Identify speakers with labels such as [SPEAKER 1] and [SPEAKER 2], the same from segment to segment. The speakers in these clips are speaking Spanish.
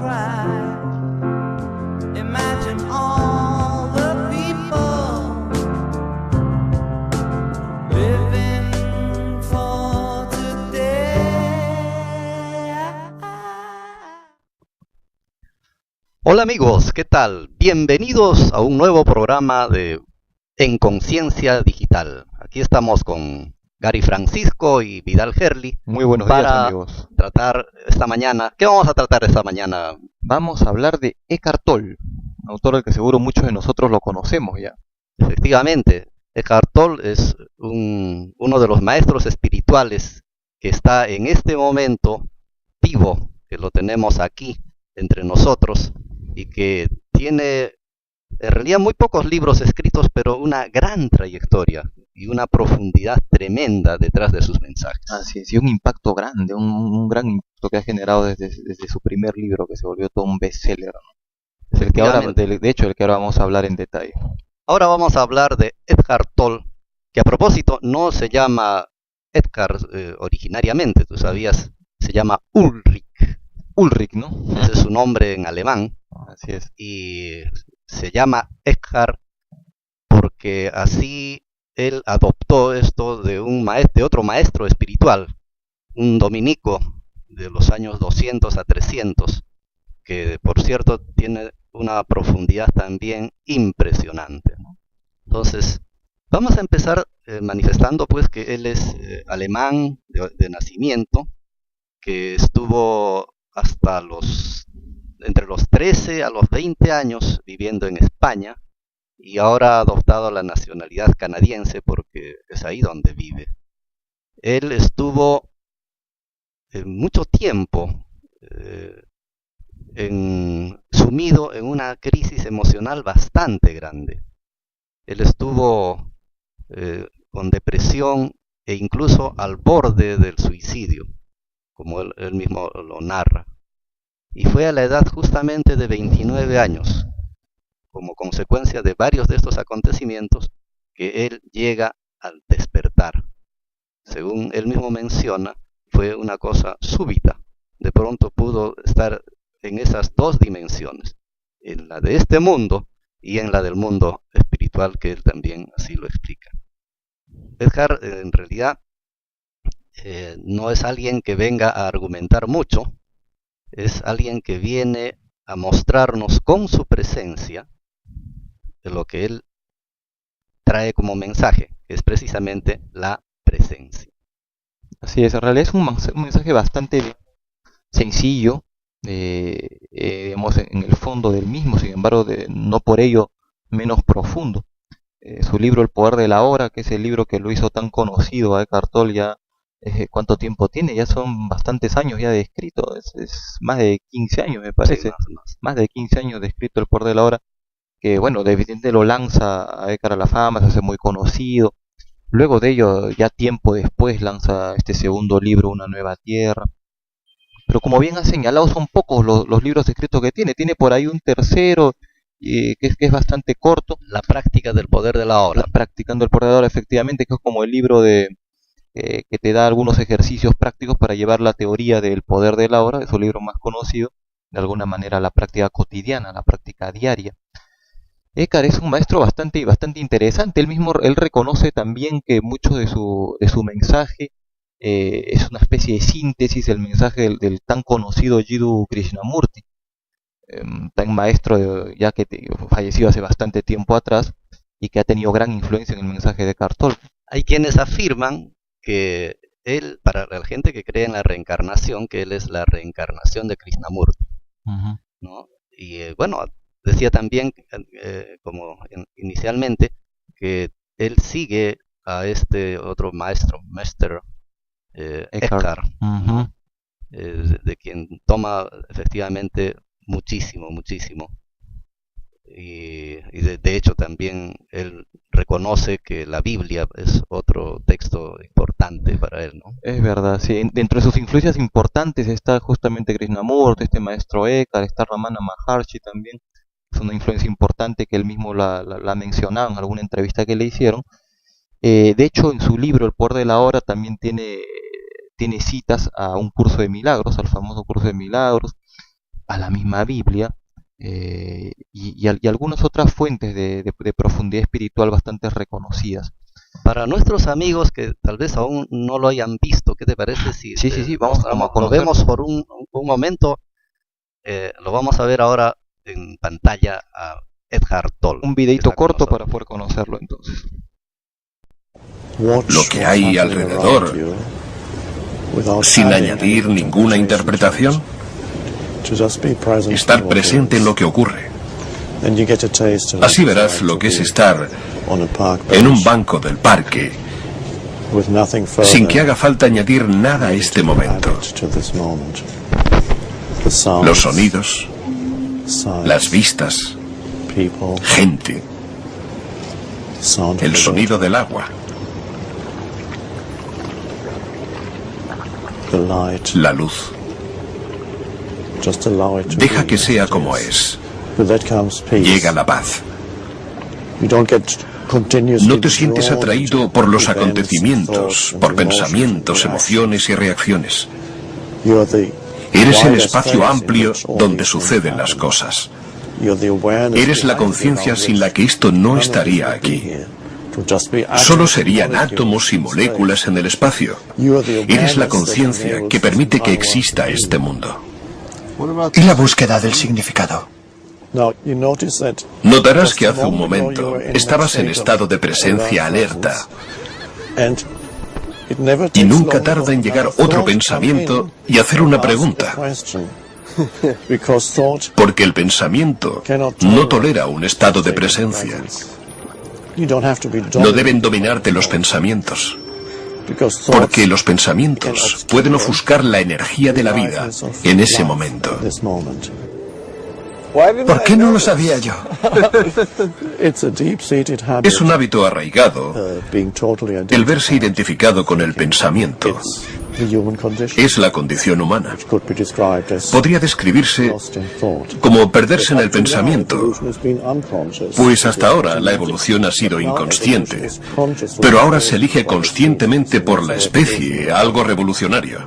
[SPEAKER 1] try. Imagine all the people living for today.
[SPEAKER 2] Hola amigos, ¿qué tal? Bienvenidos a un nuevo programa de En Conciencia Digital. Aquí estamos con Gary Francisco y Vidal Herli.
[SPEAKER 3] Muy buenos días,
[SPEAKER 2] para
[SPEAKER 3] amigos.
[SPEAKER 2] tratar esta mañana. ¿Qué vamos a tratar esta mañana?
[SPEAKER 3] Vamos a hablar de Eckhart Tolle, un autor al que seguro muchos de nosotros lo conocemos ya.
[SPEAKER 2] Efectivamente, Eckhart Tolle es uno de los maestros espirituales que está en este momento vivo, que lo tenemos aquí entre nosotros y que tiene en realidad muy pocos libros escritos, pero una gran trayectoria y una profundidad tremenda detrás de sus mensajes.
[SPEAKER 3] Así es, y un impacto grande, un gran impacto que ha generado desde su primer libro, que se volvió todo un bestseller, ¿no? El que ahora, de hecho, el que ahora vamos a hablar en detalle.
[SPEAKER 2] Ahora vamos a hablar de Eckhart Tolle, que a propósito no se llama Eckhart originariamente, tú sabías, se llama Ulrich.
[SPEAKER 3] Ulrich, ¿no?
[SPEAKER 2] Ese es su nombre en alemán.
[SPEAKER 3] Así es.
[SPEAKER 2] Y se llama Eckhart porque así él adoptó esto de otro maestro espiritual, un dominico de los años 200 a 300, que por cierto tiene una profundidad también impresionante, ¿no? Entonces, vamos a empezar manifestando pues que él es alemán de nacimiento, que estuvo hasta entre los 13 a los 20 años viviendo en España y ahora ha adoptado la nacionalidad canadiense porque es ahí donde vive. Él estuvo mucho tiempo sumido en una crisis emocional bastante grande. Él estuvo con depresión e incluso al borde del suicidio, como él mismo lo narra. Y fue a la edad justamente de 29 años, como consecuencia de varios de estos acontecimientos, que él llega al despertar. Según él mismo menciona, fue una cosa súbita. De pronto pudo estar en esas dos dimensiones, en la de este mundo y en la del mundo espiritual, que él también así lo explica. Eckhart en realidad no es alguien que venga a argumentar mucho, es alguien que viene a mostrarnos con su presencia de lo que él trae como mensaje, que es precisamente la presencia.
[SPEAKER 3] Así es, en realidad es un mensaje bastante sencillo, digamos, en el fondo del mismo, sin embargo, no por ello menos profundo. Su libro El Poder de la Hora, que es el libro que lo hizo tan conocido a Eckhart Tolle, ya ¿cuánto tiempo tiene? Ya son bastantes años ya de escrito, es más de 15 años me parece,
[SPEAKER 2] Sí,
[SPEAKER 3] más de 15 años de escrito El Poder de la Hora, que bueno, de evidente lo lanza a Eckhart a la fama, se hace muy conocido. Luego de ello, ya tiempo después, lanza este segundo libro, Una Nueva Tierra. Pero como bien ha señalado, son pocos los libros escritos que tiene. Tiene por ahí un tercero, que es bastante corto.
[SPEAKER 2] La práctica del poder de la hora.
[SPEAKER 3] Practicando el poder de la hora, efectivamente, que es como el libro que te da algunos ejercicios prácticos para llevar la teoría del poder de la hora, es su libro más conocido, de alguna manera la práctica cotidiana, la práctica diaria. Eckhart es un maestro bastante interesante. Él reconoce también que mucho de su mensaje es una especie de síntesis del mensaje del tan conocido Jiddu Krishnamurti, tan maestro ya que falleció hace bastante tiempo atrás y que ha tenido gran influencia en el mensaje de Eckhart Tolle.
[SPEAKER 2] Hay quienes afirman que él, para la gente que cree en la reencarnación, que él es la reencarnación de Krishnamurti, ¿no? Y bueno, decía también, como inicialmente, que él sigue a este otro maestro, Meister Eckhart, ¿no? De quien toma efectivamente muchísimo. Y de hecho también él reconoce que la Biblia es otro texto importante para él, ¿no?
[SPEAKER 3] Es verdad, sí. Dentro de sus influencias importantes está justamente Krishnamurti, este maestro Eckhart, está Ramana Maharshi también. Es una influencia importante que él mismo la mencionaba en alguna entrevista que le hicieron. De hecho, en su libro El Poder de la Hora también tiene citas a un curso de milagros, al famoso curso de milagros. a la misma Biblia y algunas otras fuentes de profundidad espiritual bastante reconocidas.
[SPEAKER 2] Para nuestros amigos que tal vez aún no lo hayan visto, ¿qué te parece si
[SPEAKER 3] Sí, vamos a
[SPEAKER 2] lo
[SPEAKER 3] conocerlo.
[SPEAKER 2] vemos por un momento? Lo vamos a ver ahora en pantalla a Eckhart Tolle.
[SPEAKER 3] Un videito
[SPEAKER 2] que está con
[SPEAKER 3] corto
[SPEAKER 2] nosotros.
[SPEAKER 3] para poder conocerlo entonces.
[SPEAKER 4] Lo que hay alrededor, sin añadir ninguna interpretación, estar presente en lo que ocurre. Así verás lo que es estar en un banco del parque sin que haga falta añadir nada a este momento. Los sonidos, las vistas, gente, el sonido del agua, la luz. Deja que sea como es. Llega la paz. No te sientes atraído por los acontecimientos, por pensamientos, emociones y reacciones. Eres el espacio amplio donde suceden las cosas. Eres la conciencia sin la que esto no estaría aquí. Solo serían átomos y moléculas en el espacio. Eres la conciencia que permite que exista este mundo.
[SPEAKER 5] ¿Y la búsqueda del significado?
[SPEAKER 4] Notarás que hace un momento estabas en estado de presencia alerta y nunca tarda en llegar otro pensamiento y hacer una pregunta, porque el pensamiento no tolera un estado de presencia. No deben dominarte los pensamientos, porque los pensamientos pueden ofuscar la energía de la vida en ese momento.
[SPEAKER 5] ¿Por qué no lo sabía yo?
[SPEAKER 4] Es un hábito arraigado el verse identificado con el pensamiento. Es la condición humana. Podría describirse como perderse en el pensamiento, pues hasta ahora la evolución ha sido inconsciente, pero ahora se elige conscientemente por la especie, algo revolucionario.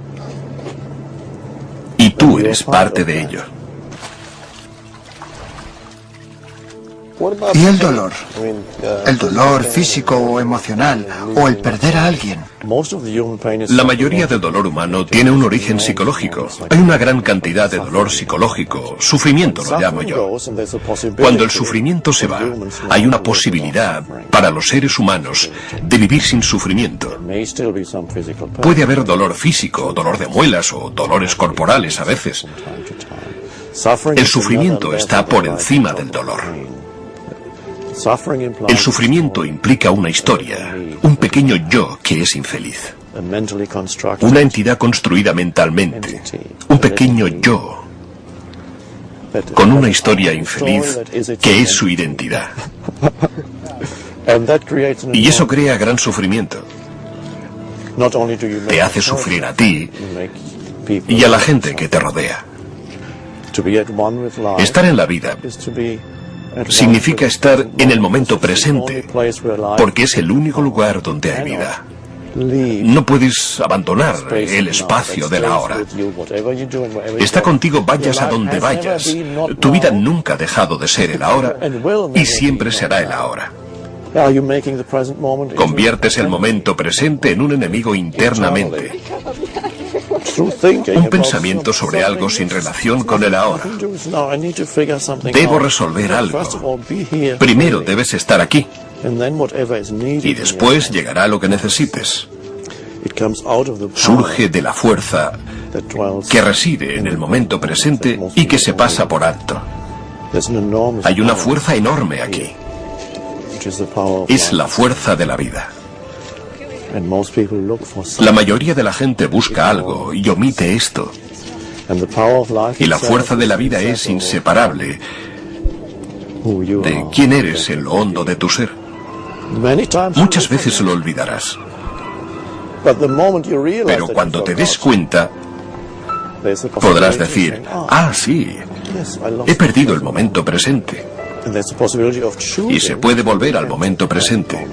[SPEAKER 4] Y tú eres parte de ello.
[SPEAKER 5] ¿Y el dolor? ¿El dolor físico o emocional? ¿O el perder a alguien?
[SPEAKER 4] La mayoría del dolor humano tiene un origen psicológico. Hay una gran cantidad de dolor psicológico, sufrimiento lo llamo yo. Cuando el sufrimiento se va, hay una posibilidad para los seres humanos de vivir sin sufrimiento. Puede haber dolor físico, dolor de muelas o dolores corporales a veces. El sufrimiento está por encima del dolor. El sufrimiento implica una historia, un pequeño yo que es infeliz, una entidad construida mentalmente, un pequeño yo con una historia infeliz que es su identidad. Y eso crea gran sufrimiento. Te hace sufrir a ti y a la gente que te rodea. Estar en la vida significa estar en el momento presente, porque es el único lugar donde hay vida. No puedes abandonar el espacio de la hora. Está contigo vayas a donde vayas. Tu vida nunca ha dejado de ser el ahora y siempre será el ahora. Conviertes el momento presente en un enemigo internamente. Un pensamiento sobre algo sin relación con el ahora. Debo resolver algo. Primero debes estar aquí. Y después llegará lo que necesites. Surge de la fuerza que reside en el momento presente y que se pasa por alto. Hay una fuerza enorme aquí. Es la fuerza de la vida. La mayoría de la gente busca algo y omite esto. Y la fuerza de la vida es inseparable de quién eres en lo hondo de tu ser. Muchas veces lo olvidarás. Pero cuando te des cuenta, podrás decir, ah, sí, he perdido el momento presente. Y se puede volver al momento presente.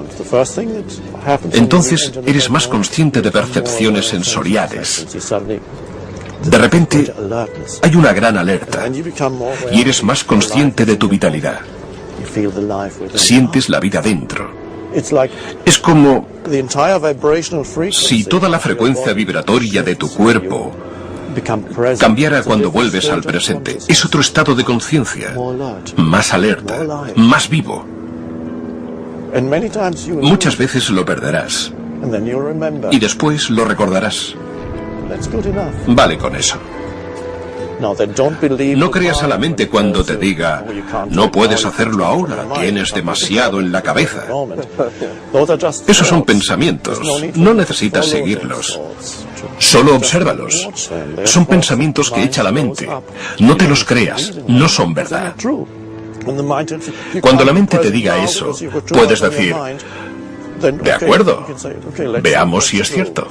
[SPEAKER 4] Entonces eres más consciente de percepciones sensoriales. De repente, hay una gran alerta y eres más consciente de tu vitalidad. Sientes la vida dentro. Es como si toda la frecuencia vibratoria de tu cuerpo cambiara cuando vuelves al presente. Es otro estado de conciencia, más alerta, más vivo. Muchas veces lo perderás y después lo recordarás. Vale con eso. No creas a la mente cuando te diga, no puedes hacerlo ahora, tienes demasiado en la cabeza. Esos son pensamientos, no necesitas seguirlos. Solo obsérvalos. Son pensamientos que echa la mente. No te los creas, no son verdad. Cuando la mente te diga eso, puedes decir, de acuerdo, veamos si es cierto.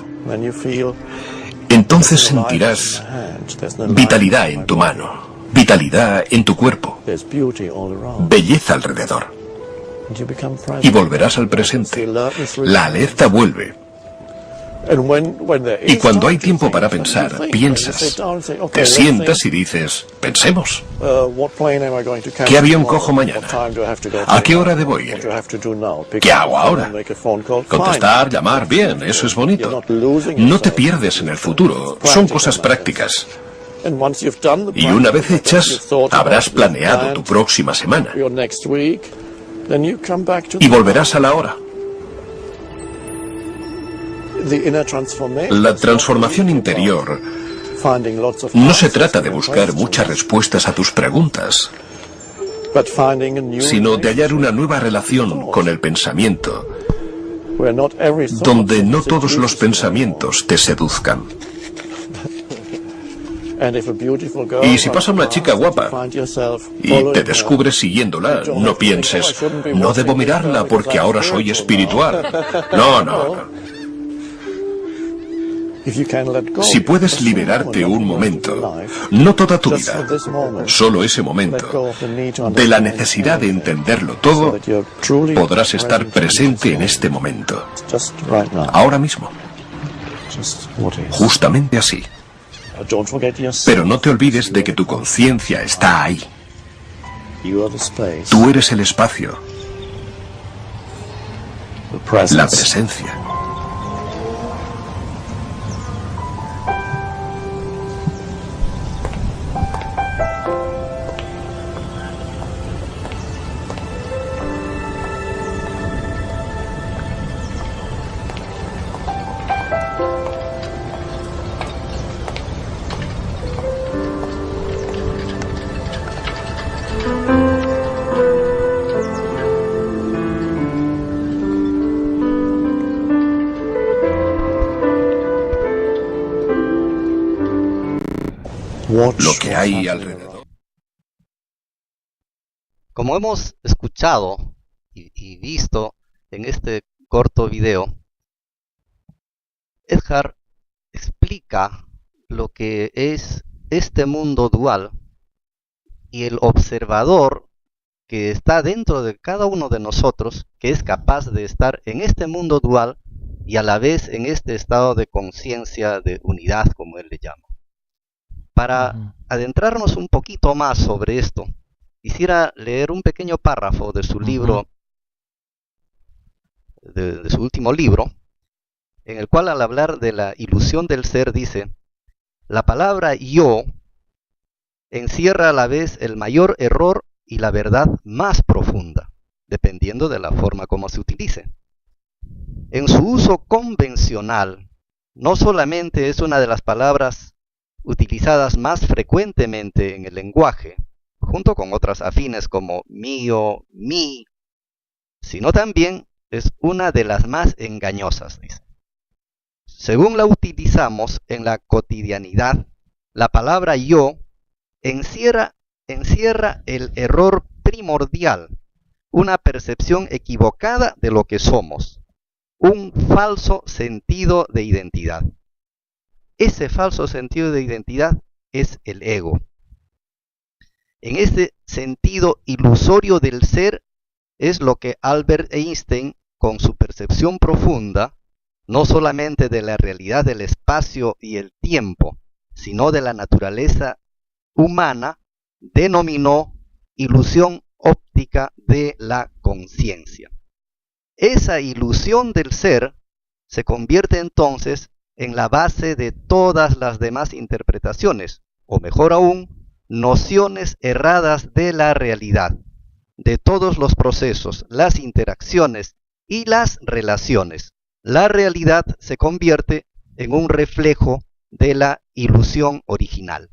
[SPEAKER 4] Entonces sentirás vitalidad en tu mano, vitalidad en tu cuerpo, belleza alrededor. Y volverás al presente. La alerta vuelve. Y cuando hay tiempo para pensar, piensas. Te sientas y dices, pensemos. ¿Qué avión cojo mañana? ¿A qué hora debo ir? ¿Qué hago ahora? Contestar, llamar, bien, eso es bonito. No te pierdes en el futuro, son cosas prácticas. Y una vez hechas, habrás planeado tu próxima semana. Y volverás a la hora. La transformación interior no se trata de buscar muchas respuestas a tus preguntas, sino de hallar una nueva relación con el pensamiento, donde no todos los pensamientos te seduzcan. Y si pasa una chica guapa y te descubres siguiéndola, no pienses, no debo mirarla porque ahora soy espiritual. No, no, no. Si puedes liberarte un momento, no toda tu vida, solo ese momento, de la necesidad de entenderlo todo, podrás estar presente en este momento, ahora mismo, justamente así. Pero no te olvides de que tu conciencia está ahí. Tú eres el espacio, la presencia. Lo que hay alrededor.
[SPEAKER 2] Como hemos escuchado y visto en este corto video, Edgar explica lo que es este mundo dual y el observador que está dentro de cada uno de nosotros, que es capaz de estar en este mundo dual y a la vez en este estado de conciencia de unidad, como él le llama. Para adentrarnos un poquito más sobre esto, quisiera leer un pequeño párrafo de su libro, de su último libro, en el cual al hablar de la ilusión del ser dice, la palabra yo encierra a la vez el mayor error y la verdad más profunda, dependiendo de la forma como se utilice. En su uso convencional, no solamente es una de las palabras utilizadas más frecuentemente en el lenguaje, junto con otras afines como mío, mí, sino también es una de las más engañosas, dice. Según la utilizamos en la cotidianidad, la palabra yo encierra el error primordial, una percepción equivocada de lo que somos, un falso sentido de identidad. Ese falso sentido de identidad es el ego. En este sentido ilusorio del ser es lo que Albert Einstein, con su percepción profunda, no solamente de la realidad del espacio y el tiempo, sino de la naturaleza humana, denominó ilusión óptica de la conciencia. Esa ilusión del ser se convierte entonces en la base de todas las demás interpretaciones, o mejor aún, nociones erradas de la realidad, de todos los procesos, las interacciones y las relaciones. La realidad se convierte en un reflejo de la ilusión original.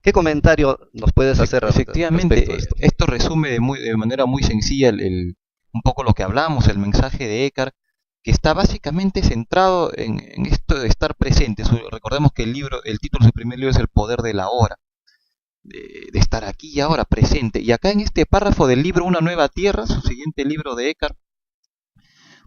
[SPEAKER 2] ¿Qué comentario nos puedes hacer
[SPEAKER 3] efectivamente,
[SPEAKER 2] respecto a esto?
[SPEAKER 3] Esto resume de manera muy sencilla un poco lo que hablamos, el mensaje de Eckhart, que está básicamente centrado en esto de estar presente. Recordemos que el título de su primer libro es El poder de la hora, de estar aquí y ahora, presente. Y acá en este párrafo del libro Una nueva tierra, su siguiente libro de Eckhart,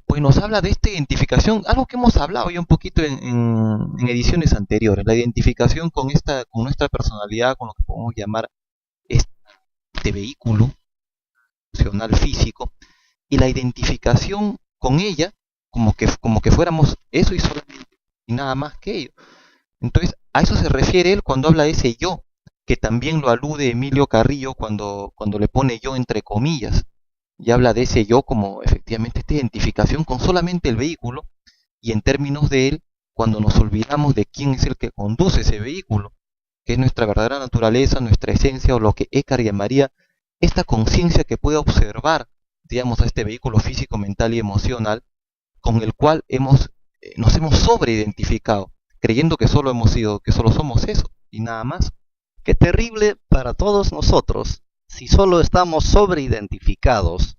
[SPEAKER 3] pues nos habla de esta identificación, algo que hemos hablado ya un poquito en ediciones anteriores, la identificación con nuestra personalidad, con lo que podemos llamar este vehículo emocional físico, y la identificación con ella como que fuéramos eso y solamente, y nada más que ello. Entonces, a eso se refiere él cuando habla de ese yo, que también lo alude Emilio Carrillo cuando le pone yo entre comillas, y habla de ese yo como efectivamente esta identificación con solamente el vehículo, y en términos de él, cuando nos olvidamos de quién es el que conduce ese vehículo, que es nuestra verdadera naturaleza, nuestra esencia, o lo que Eckhart llamaría esta conciencia que puede observar, digamos, a este vehículo físico, mental y emocional, con el cual nos hemos sobreidentificado, creyendo que solo somos eso, y nada más.
[SPEAKER 2] Qué terrible para todos nosotros si solo estamos sobreidentificados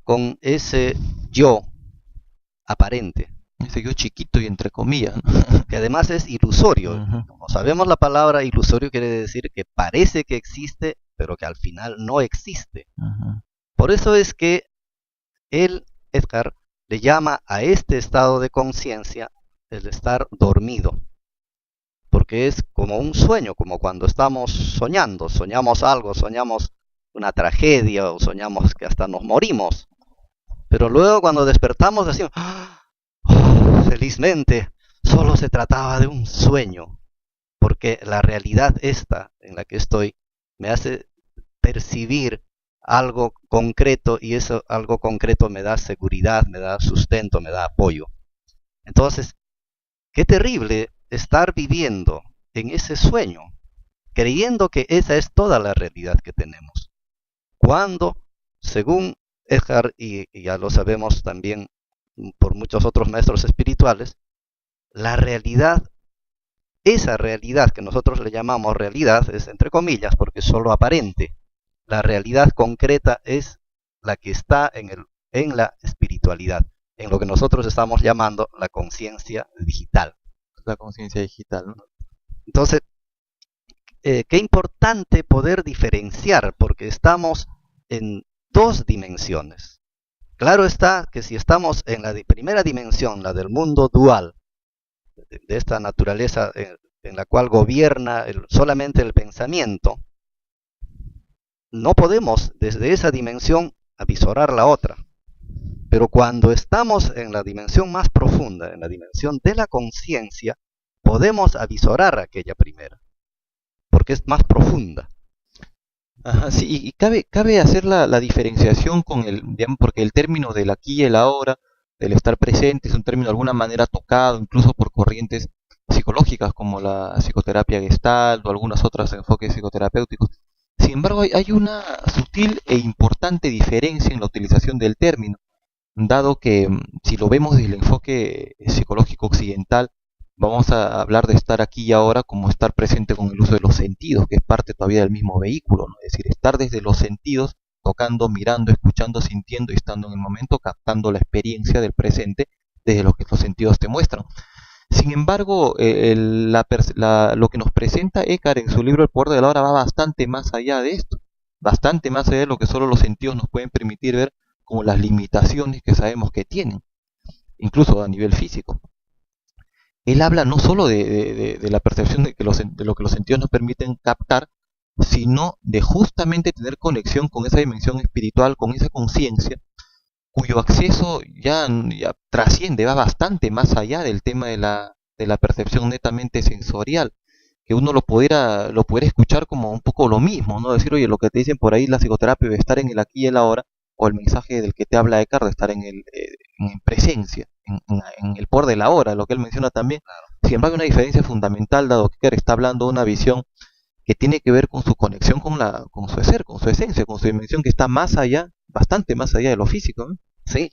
[SPEAKER 2] con ese yo aparente.
[SPEAKER 3] Ese yo chiquito y entre comillas, ¿no?
[SPEAKER 2] Que además es ilusorio. Como sabemos, la palabra ilusorio quiere decir que parece que existe, pero que al final no existe. Por eso es que Eckhart le llama a este estado de conciencia el estar dormido. Porque es como un sueño, como cuando estamos soñando, soñamos algo, soñamos una tragedia o soñamos que hasta nos morimos. Pero luego cuando despertamos decimos, oh, felizmente, solo se trataba de un sueño, porque la realidad esta en la que estoy me hace percibir algo concreto y eso algo concreto me da seguridad, me da sustento, me da apoyo. Entonces, qué terrible estar viviendo en ese sueño, creyendo que esa es toda la realidad que tenemos. Cuando, según Eckhart, y ya lo sabemos también por muchos otros maestros espirituales, la realidad, esa realidad que nosotros le llamamos realidad, es entre comillas porque es solo aparente. La realidad concreta es la que está en la espiritualidad, en lo que nosotros estamos llamando la conciencia digital.
[SPEAKER 3] La conciencia digital, ¿no?
[SPEAKER 2] Entonces, qué importante poder diferenciar, porque estamos en dos dimensiones. Claro está que si estamos en la primera dimensión, la del mundo dual, de esta naturaleza en la cual gobierna solamente el pensamiento, no podemos desde esa dimensión avisorar la otra. Pero cuando estamos en la dimensión más profunda, en la dimensión de la conciencia, podemos avisorar aquella primera, porque es más profunda.
[SPEAKER 3] Ajá, sí, y cabe hacer la diferenciación con digamos, porque el término del aquí y el ahora, del estar presente, es un término de alguna manera tocado, incluso por corrientes psicológicas como la psicoterapia Gestalt o algunos otros enfoques psicoterapéuticos. Sin embargo, hay una sutil e importante diferencia en la utilización del término, dado que si lo vemos desde el enfoque psicológico occidental, vamos a hablar de estar aquí y ahora como estar presente con el uso de los sentidos, que es parte todavía del mismo vehículo, ¿no? Es decir, estar desde los sentidos, tocando, mirando, escuchando, sintiendo y estando en el momento, captando la experiencia del presente desde lo que los sentidos te muestran. Sin embargo, lo que nos presenta Eckhart en su libro El poder de la hora va bastante más allá de esto, bastante más allá de lo que solo los sentidos nos pueden permitir ver, como las limitaciones que sabemos que tienen, incluso a nivel físico. Él habla no solo de la percepción de lo que los sentidos nos permiten captar, sino de justamente tener conexión con esa dimensión espiritual, con esa conciencia, cuyo acceso ya trasciende, va bastante más allá del tema de la percepción netamente sensorial. que uno lo pudiera escuchar como un poco lo mismo, ¿no? Decir, oye, lo que te dicen por ahí la psicoterapia de estar en el aquí y el ahora, o el mensaje del que te habla Eckhart de estar en presencia, en el poder de la hora, lo que él menciona también. Sin embargo, hay una diferencia fundamental, dado que Eckhart está hablando de una visión que tiene que ver con su conexión con su ser, con su esencia, con su dimensión que está más allá, bastante más allá de lo físico, ¿no?
[SPEAKER 2] Sí,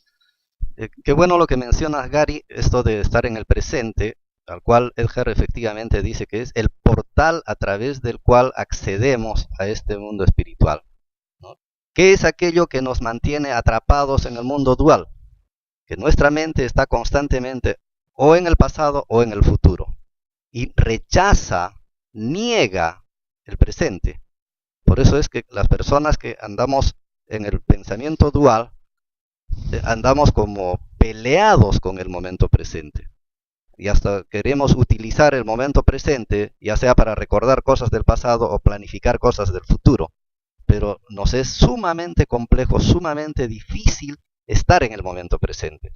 [SPEAKER 2] qué bueno lo que mencionas, Gary, esto de estar en el presente, al cual Edgar efectivamente dice que es el portal a través del cual accedemos a este mundo espiritual, ¿no? ¿Qué es aquello que nos mantiene atrapados en el mundo dual? Que nuestra mente está constantemente o en el pasado o en el futuro y rechaza, niega el presente. Por eso es que las personas que andamos en el pensamiento dual andamos como peleados con el momento presente. Y hasta queremos utilizar el momento presente, ya sea para recordar cosas del pasado o planificar cosas del futuro. Pero nos es sumamente complejo, sumamente difícil estar en el momento presente.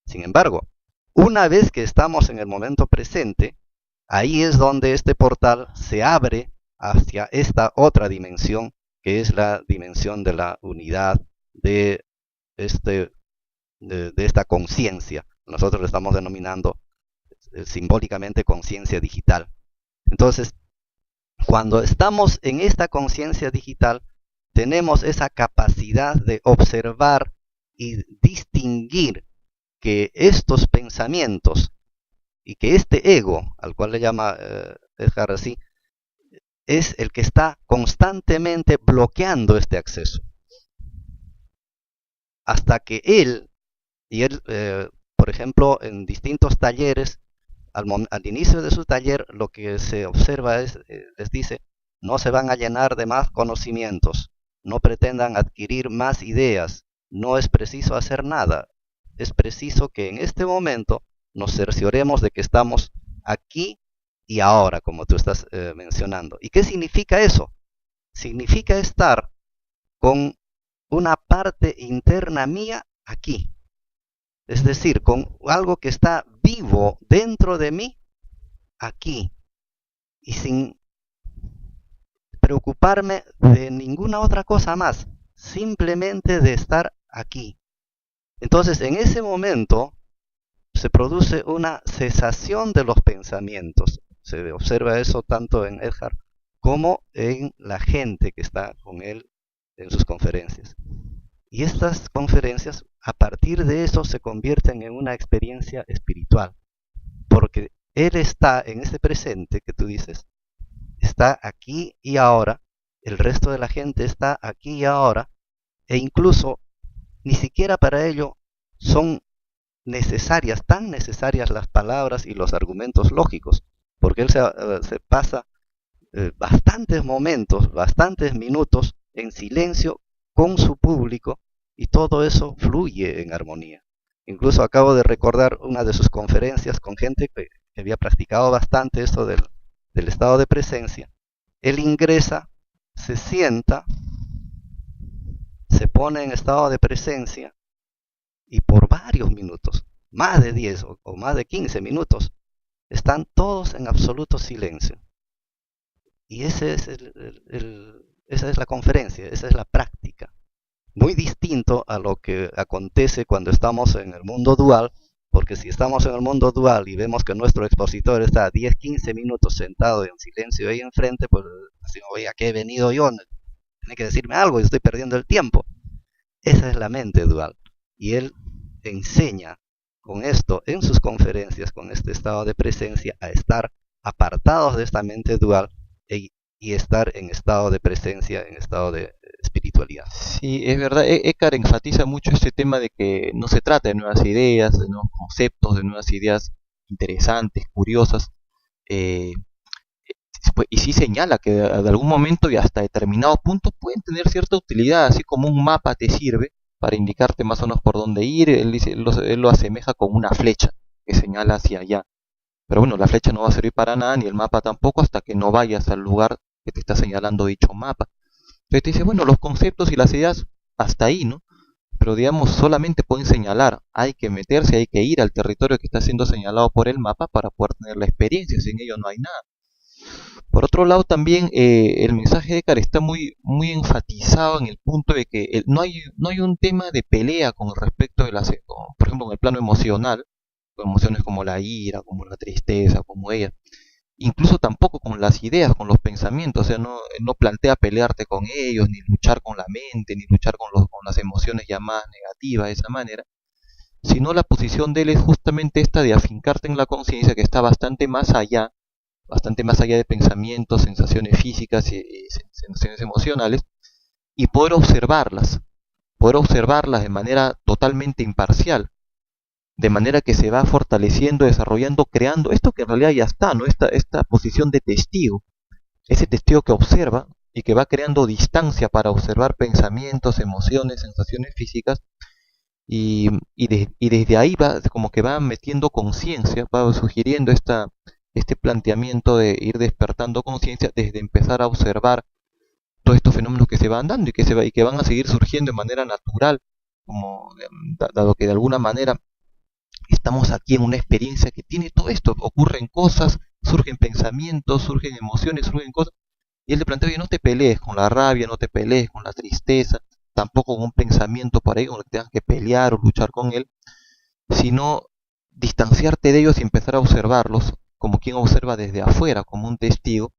[SPEAKER 2] Sin embargo, una vez que estamos en el momento presente, ahí es donde este portal se abre hacia esta otra dimensión, que es la dimensión de la unidad, de esta conciencia. Nosotros lo estamos denominando simbólicamente conciencia digital. Entonces, cuando estamos en esta conciencia digital, tenemos esa capacidad de observar y distinguir que estos pensamientos y que este ego, al cual le llama Edgar así, es el que está constantemente bloqueando este acceso. Hasta que él, por ejemplo, en distintos talleres, al inicio de su taller, lo que se observa es, les dice, no se van a llenar de más conocimientos, no pretendan adquirir más ideas, no es preciso hacer nada, es preciso que en este momento nos cercioremos de que estamos aquí y ahora, como tú estás mencionando. ¿Y qué significa eso? Significa estar con una parte interna mía aquí. Es decir, con algo que está vivo dentro de mí aquí. Y sin preocuparme de ninguna otra cosa más. Simplemente de estar aquí. Entonces, en ese momento se produce una cesación de los pensamientos. Se observa eso tanto en Edgar como en la gente que está con él en sus conferencias. Y estas conferencias, a partir de eso, se convierten en una experiencia espiritual. Porque él está en ese presente que tú dices, está aquí y ahora, el resto de la gente está aquí y ahora, e incluso ni siquiera para ello son necesarias, tan necesarias las palabras y los argumentos lógicos, porque él se pasa bastantes momentos, bastantes minutos en silencio con su público y todo eso fluye en armonía. Incluso acabo de recordar una de sus conferencias con gente que había practicado bastante esto del estado de presencia. Él ingresa, se sienta, se pone en estado de presencia y por varios minutos, más de 10 o más de 15 minutos, están todos en absoluto silencio. Y esa es la conferencia, esa es la práctica. Muy distinto a lo que acontece cuando estamos en el mundo dual, porque si estamos en el mundo dual y vemos que nuestro expositor está 10, 15 minutos sentado en silencio ahí enfrente, pues decimos, oye, ¿a qué he venido yo? Tiene que decirme algo, yo estoy perdiendo el tiempo. Esa es la mente dual. Y él enseña con esto en sus conferencias, con este estado de presencia, a estar apartados de esta mente dual y estar en estado de presencia, en estado de espiritualidad.
[SPEAKER 3] Sí, es verdad. Eckhart enfatiza mucho este tema de que no se trata de nuevas ideas, de nuevos conceptos, de nuevas ideas interesantes, curiosas. Y sí señala que de algún momento y hasta determinado punto pueden tener cierta utilidad, así como un mapa te sirve para indicarte más o menos por dónde ir. Él lo asemeja con una flecha que señala hacia allá. Pero bueno, la flecha no va a servir para nada, ni el mapa tampoco, hasta que no vayas al lugar que te está señalando dicho mapa. Entonces te dice, bueno, los conceptos y las ideas hasta ahí, ¿no? Pero digamos, solamente pueden señalar, hay que meterse, hay que ir al territorio que está siendo señalado por el mapa para poder tener la experiencia, sin ello no hay nada. Por otro lado, también el mensaje de Edgar está muy enfatizado en el punto de que no hay un tema de pelea con respecto de por ejemplo, en el plano emocional, con emociones como la ira, como la tristeza, como ella, incluso tampoco con las ideas, con los pensamientos. O sea, no plantea pelearte con ellos, ni luchar con la mente, ni luchar con las emociones llamadas negativas de esa manera, sino la posición de él es justamente esta de afincarte en la conciencia, que está bastante más allá de pensamientos, sensaciones físicas y sensaciones emocionales, y poder observarlas de manera totalmente imparcial, de manera que se va fortaleciendo, desarrollando, creando esto que en realidad ya está, ¿no? Esta posición de testigo, ese testigo que observa y que va creando distancia para observar pensamientos, emociones, sensaciones físicas, y desde ahí va como que va metiendo conciencia, va sugiriendo este planteamiento de ir despertando conciencia desde empezar a observar todos estos fenómenos que se van dando y que van a seguir surgiendo de manera natural, como dado que de alguna manera estamos aquí en una experiencia que tiene todo esto, ocurren cosas, surgen pensamientos, surgen emociones, surgen cosas, y él le plantea: oye, no te pelees con la rabia, no te pelees con la tristeza, tampoco con un pensamiento por ahí con el que tengas que pelear o luchar con él, sino distanciarte de ellos y empezar a observarlos como quien observa desde afuera, como un testigo,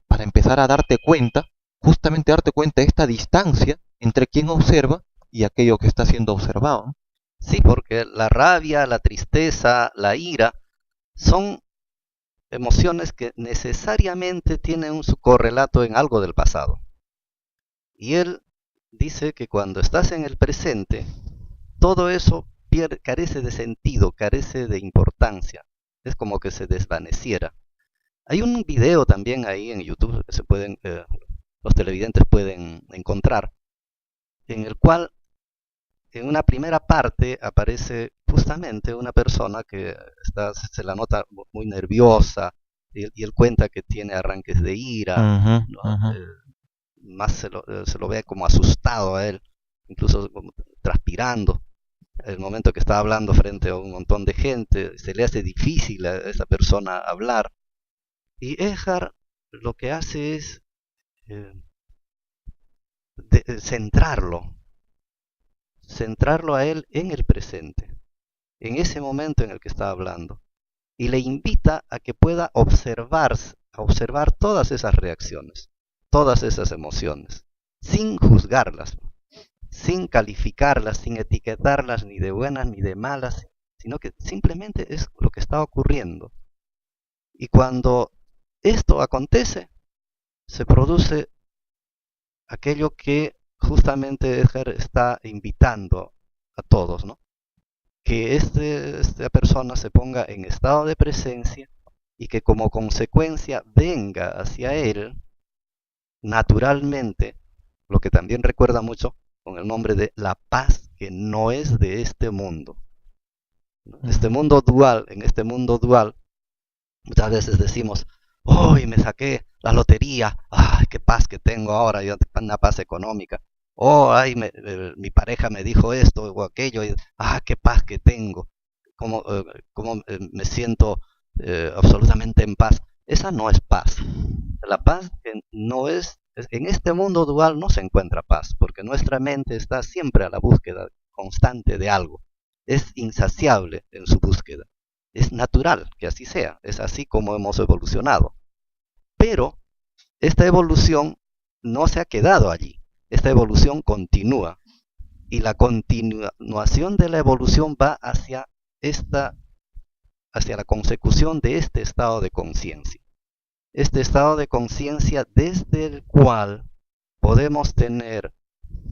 [SPEAKER 3] para empezar a darte cuenta, justamente darte cuenta de esta distancia entre quien observa y aquello que está siendo observado, ¿no?
[SPEAKER 2] Sí, porque la rabia, la tristeza, la ira son emociones que necesariamente tienen su correlato en algo del pasado. Y él dice que cuando estás en el presente, todo eso carece de sentido, carece de importancia. Es como que se desvaneciera. Hay un video también ahí en YouTube que los televidentes pueden encontrar, en el cual en una primera parte aparece justamente una persona que se la nota muy nerviosa, y él cuenta que tiene arranques de ira, ¿no? Más se lo ve como asustado a él, incluso como transpirando. El momento que está hablando frente a un montón de gente, se le hace difícil a esa persona hablar. Y Edgar lo que hace es centrarlo a él en el presente, en ese momento en el que está hablando, y le invita a que pueda a observar todas esas reacciones, todas esas emociones, sin juzgarlas, sin calificarlas, sin etiquetarlas ni de buenas ni de malas, sino que simplemente es lo que está ocurriendo. Y cuando esto acontece, se produce aquello que justamente Edgar está invitando a todos, ¿no? Que esta persona se ponga en estado de presencia y que como consecuencia venga hacia él naturalmente lo que también recuerda mucho con el nombre de la paz, que no es de este mundo. En este mundo dual, muchas veces decimos: ¡Uy, me saqué la lotería! ¡Ay, qué paz que tengo ahora! Yo tengo una paz económica. ¡Oh, ay, mi pareja me dijo esto o aquello! ¡Ah, qué paz que tengo! ¿Cómo me siento absolutamente en paz? Esa no es paz. La paz no en este mundo dual no se encuentra paz, porque nuestra mente está siempre a la búsqueda constante de algo. Es insaciable en su búsqueda. Es natural que así sea, es así como hemos evolucionado. Pero esta evolución no se ha quedado allí, esta evolución continúa. Y la continuación de la evolución va hacia la consecución de este estado de conciencia. Este estado de conciencia desde el cual podemos tener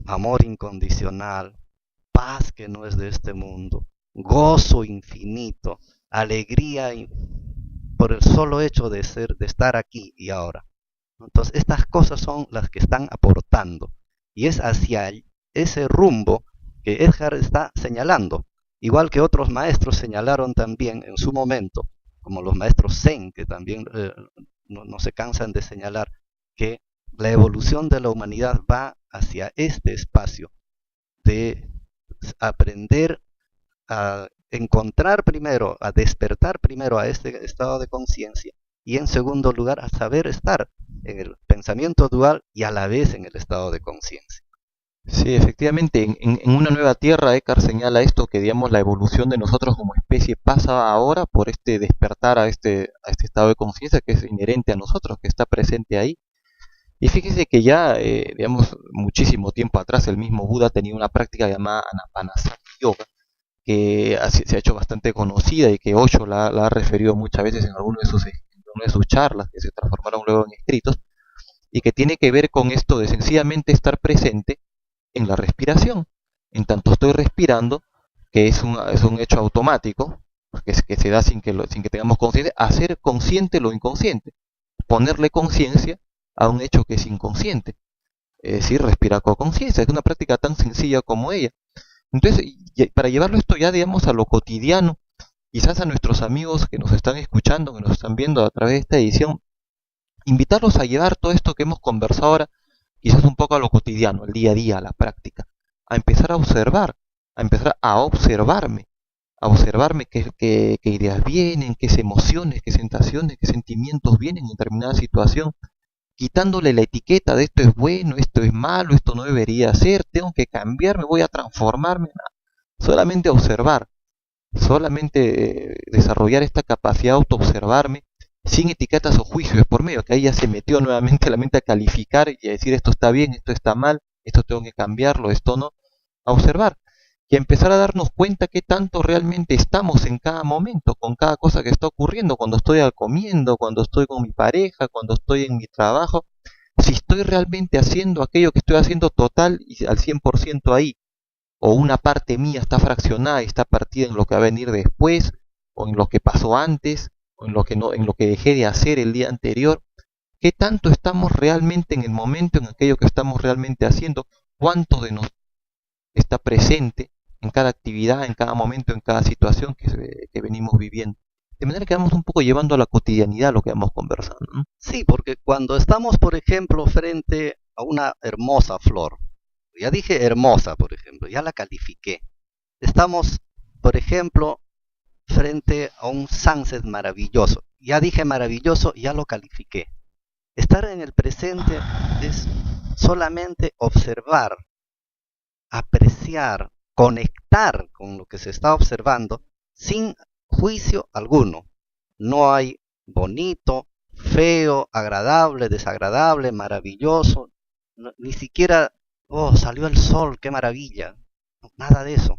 [SPEAKER 2] amor incondicional, paz que no es de este mundo, gozo infinito, alegría por el solo hecho de estar aquí y ahora. Entonces, estas cosas son las que están aportando, y es hacia ese rumbo que Edgar está señalando, igual que otros maestros señalaron también en su momento, como los maestros Zen, que también no se cansan de señalar que la evolución de la humanidad va hacia este espacio de aprender a encontrar primero, a despertar primero a este estado de conciencia, y en segundo lugar a saber estar en el pensamiento dual y a la vez en el estado de conciencia.
[SPEAKER 3] Sí, efectivamente, en una nueva tierra, Eckhart señala esto, que digamos la evolución de nosotros como especie pasa ahora por este despertar a este estado de conciencia que es inherente a nosotros, que está presente ahí. Y fíjese que ya, digamos, muchísimo tiempo atrás el mismo Buda tenía una práctica llamada Anapanasati Yoga, que se ha hecho bastante conocida y que Osho la ha referido muchas veces en alguna de sus charlas, que se transformaron luego en escritos, y que tiene que ver con esto de sencillamente estar presente en la respiración. En tanto estoy respirando, que es un hecho automático, que se da sin que tengamos conciencia, hacer consciente lo inconsciente, ponerle conciencia a un hecho que es inconsciente, es decir, respirar con conciencia. Es una práctica tan sencilla como ella. Entonces, para llevarlo esto ya, digamos, a lo cotidiano, quizás a nuestros amigos que nos están escuchando, que nos están viendo a través de esta edición, invitarlos a llevar todo esto que hemos conversado ahora, quizás un poco a lo cotidiano, al día a día, a la práctica, a empezar a observar, a empezar a observarme qué ideas vienen, qué emociones, qué sensaciones, qué sentimientos vienen en determinada situación, quitándole la etiqueta de esto es bueno, esto es malo, esto no debería ser, tengo que cambiarme, voy a transformarme. Solamente observar, solamente desarrollar esta capacidad de autoobservarme sin etiquetas o juicios por medio, que ahí ya se metió nuevamente la mente a calificar y a decir esto está bien, esto está mal, esto tengo que cambiarlo, esto no. A observar y a empezar a darnos cuenta qué tanto realmente estamos en cada momento, con cada cosa que está ocurriendo, cuando estoy comiendo, cuando estoy con mi pareja, cuando estoy en mi trabajo, si estoy realmente haciendo aquello que estoy haciendo total y al 100% ahí, o una parte mía está fraccionada y está partida en lo que va a venir después, o en lo que pasó antes, o en lo que dejé de hacer el día anterior. ¿Qué tanto estamos realmente en el momento, en aquello que estamos realmente haciendo? ¿Cuánto de nos está presente en cada actividad, en cada momento, en cada situación que venimos viviendo? De manera que vamos un poco llevando a la cotidianidad lo que vamos conversando, ¿no?
[SPEAKER 2] Sí, porque cuando estamos, por ejemplo, frente a una hermosa flor, ya dije hermosa, por ejemplo, ya la califiqué. Estamos, por ejemplo, frente a un sunset maravilloso. Ya dije maravilloso, ya lo califiqué. Estar en el presente es solamente observar, apreciar, conectar con lo que se está observando sin juicio alguno. No hay bonito, feo, agradable, desagradable, maravilloso, ni siquiera, oh, salió el sol, qué maravilla. Nada de eso.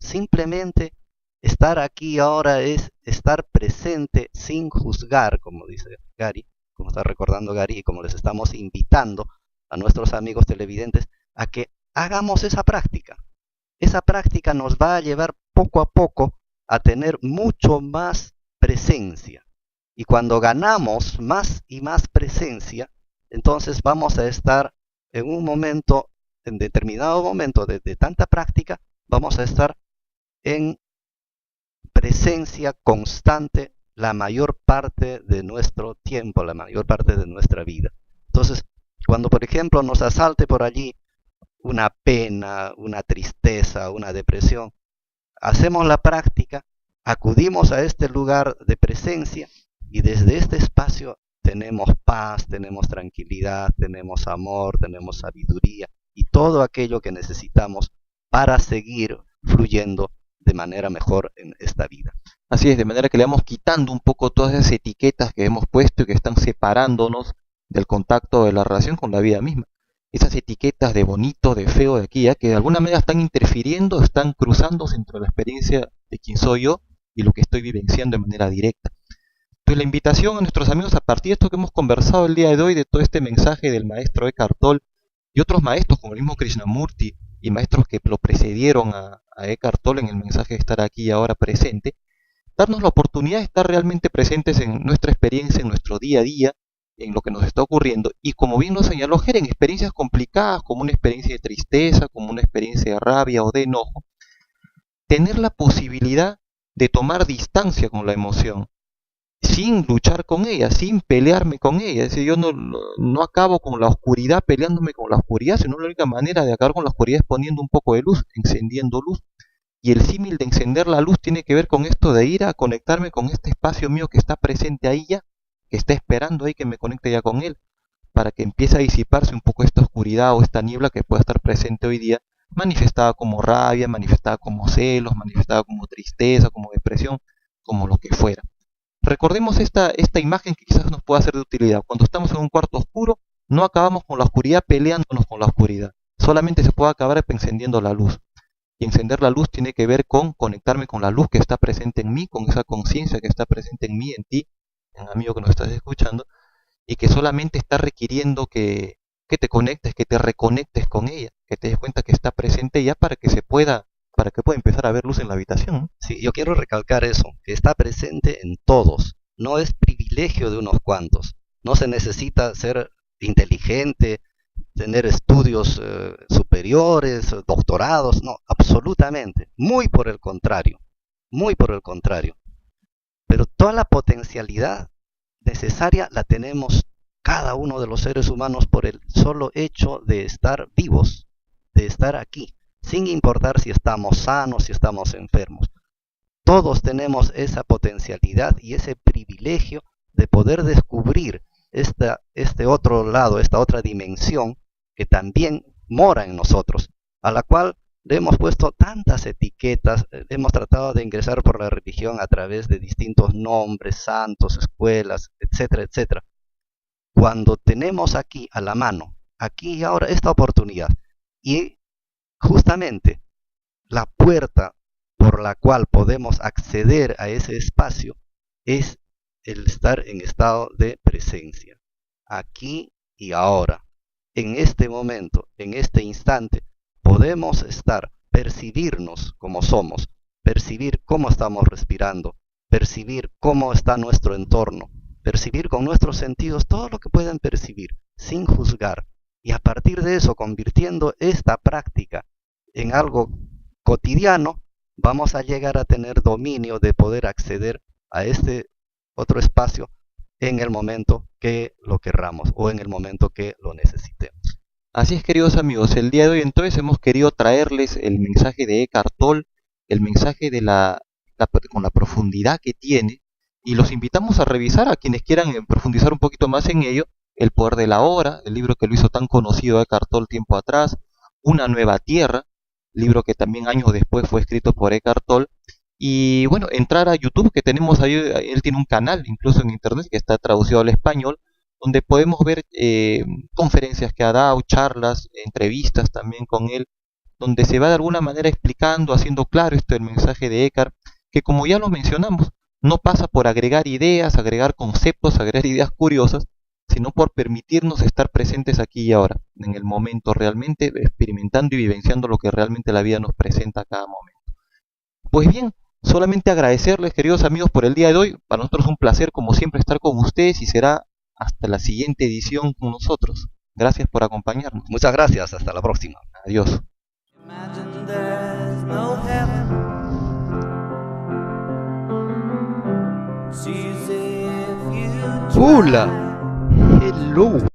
[SPEAKER 2] Simplemente estar aquí ahora es estar presente sin juzgar, como dice Gary, como está recordando Gary, y como les estamos invitando a nuestros amigos televidentes a que hagamos esa práctica. Esa práctica nos va a llevar poco a poco a tener mucho más presencia. Y cuando ganamos más y más presencia, entonces vamos a estar en un momento, en determinado momento de tanta práctica, vamos a estar en presencia constante la mayor parte de nuestro tiempo, la mayor parte de nuestra vida. Entonces, cuando por ejemplo nos asalte por allí una pena, una tristeza, una depresión, hacemos la práctica, acudimos a este lugar de presencia y desde este espacio tenemos paz, tenemos tranquilidad, tenemos amor, tenemos sabiduría y todo aquello que necesitamos para seguir fluyendo de manera mejor en esta vida.
[SPEAKER 3] Así es, de manera que le vamos quitando un poco todas esas etiquetas que hemos puesto y que están separándonos del contacto de la relación con la vida misma. Esas etiquetas de bonito, de feo, de aquí, que de alguna manera están interfiriendo, están cruzándose entre la experiencia de quién soy yo y lo que estoy vivenciando de manera directa. Entonces la invitación a nuestros amigos a partir de esto que hemos conversado el día de hoy, de todo este mensaje del maestro Eckhart Tolle y otros maestros como el mismo Krishnamurti y maestros que lo precedieron a Eckhart Tolle en el mensaje de estar aquí y ahora presente, darnos la oportunidad de estar realmente presentes en nuestra experiencia, en nuestro día a día, en lo que nos está ocurriendo, y como bien lo señaló Ger, en experiencias complicadas, como una experiencia de tristeza, como una experiencia de rabia o de enojo, tener la posibilidad de tomar distancia con la emoción, sin luchar con ella, sin pelearme con ella. Es decir, yo no acabo con la oscuridad peleándome con la oscuridad, sino la única manera de acabar con la oscuridad es poniendo un poco de luz, encendiendo luz. Y el símil de encender la luz tiene que ver con esto de ir a conectarme con este espacio mío que está presente ahí ya, que está esperando ahí que me conecte ya con Él, para que empiece a disiparse un poco esta oscuridad o esta niebla que pueda estar presente hoy día, manifestada como rabia, manifestada como celos, manifestada como tristeza, como depresión, como lo que fuera. Recordemos esta imagen que quizás nos pueda ser de utilidad. Cuando estamos en un cuarto oscuro, no acabamos con la oscuridad peleándonos con la oscuridad. Solamente se puede acabar encendiendo la luz. Y encender la luz tiene que ver con conectarme con la luz que está presente en mí, con esa conciencia que está presente en mí, en ti, en amigo que nos estás escuchando, y que solamente está requiriendo que te conectes, que te reconectes con ella, que te des cuenta que está presente ya para que pueda empezar a ver luz en la habitación, ¿no?
[SPEAKER 2] Sí, yo quiero recalcar eso, que está presente en todos, no es privilegio de unos cuantos, no se necesita ser inteligente, tener estudios superiores, doctorados, no, absolutamente, muy por el contrario, pero toda la potencialidad necesaria la tenemos cada uno de los seres humanos por el solo hecho de estar vivos, de estar aquí, sin importar si estamos sanos, si estamos enfermos. Todos tenemos esa potencialidad y ese privilegio de poder descubrir este otro lado, esta otra dimensión que también mora en nosotros, a la cual le hemos puesto tantas etiquetas, hemos tratado de ingresar por la religión a través de distintos nombres, santos, escuelas, etcétera, etcétera. Cuando tenemos aquí a la mano, aquí y ahora, esta oportunidad, y justamente la puerta por la cual podemos acceder a ese espacio es el estar en estado de presencia, aquí y ahora, en este momento, en este instante, podemos percibirnos como somos, percibir cómo estamos respirando, percibir cómo está nuestro entorno, percibir con nuestros sentidos todo lo que pueden percibir, sin juzgar, y a partir de eso, convirtiendo esta práctica en algo cotidiano, vamos a llegar a tener dominio de poder acceder a este otro espacio en el momento que lo querramos o en el momento que lo necesitemos.
[SPEAKER 3] Así es, queridos amigos, el día de hoy entonces hemos querido traerles el mensaje de Eckhart Tolle, el mensaje con la profundidad que tiene, y los invitamos a revisar, a quienes quieran profundizar un poquito más en ello, El poder de la hora, el libro que lo hizo tan conocido Eckhart Tolle tiempo atrás, Una nueva tierra, libro que también años después fue escrito por Eckhart Tolle, y bueno, entrar a YouTube, que tenemos ahí, él tiene un canal incluso en internet que está traducido al español, donde podemos ver conferencias que ha dado, charlas, entrevistas también con él, donde se va de alguna manera explicando, haciendo claro el mensaje de Eckhart, que como ya lo mencionamos, no pasa por agregar ideas, agregar conceptos, agregar ideas curiosas, sino por permitirnos estar presentes aquí y ahora, en el momento realmente, experimentando y vivenciando lo que realmente la vida nos presenta a cada momento. Pues bien, solamente agradecerles, queridos amigos, por el día de hoy. Para nosotros es un placer, como siempre, estar con ustedes y será hasta la siguiente edición con nosotros. Gracias por acompañarnos.
[SPEAKER 2] Muchas gracias, hasta la próxima.
[SPEAKER 3] Adiós.
[SPEAKER 1] Imagine there's no heaven. It's easy if you try.
[SPEAKER 2] Hola, hello.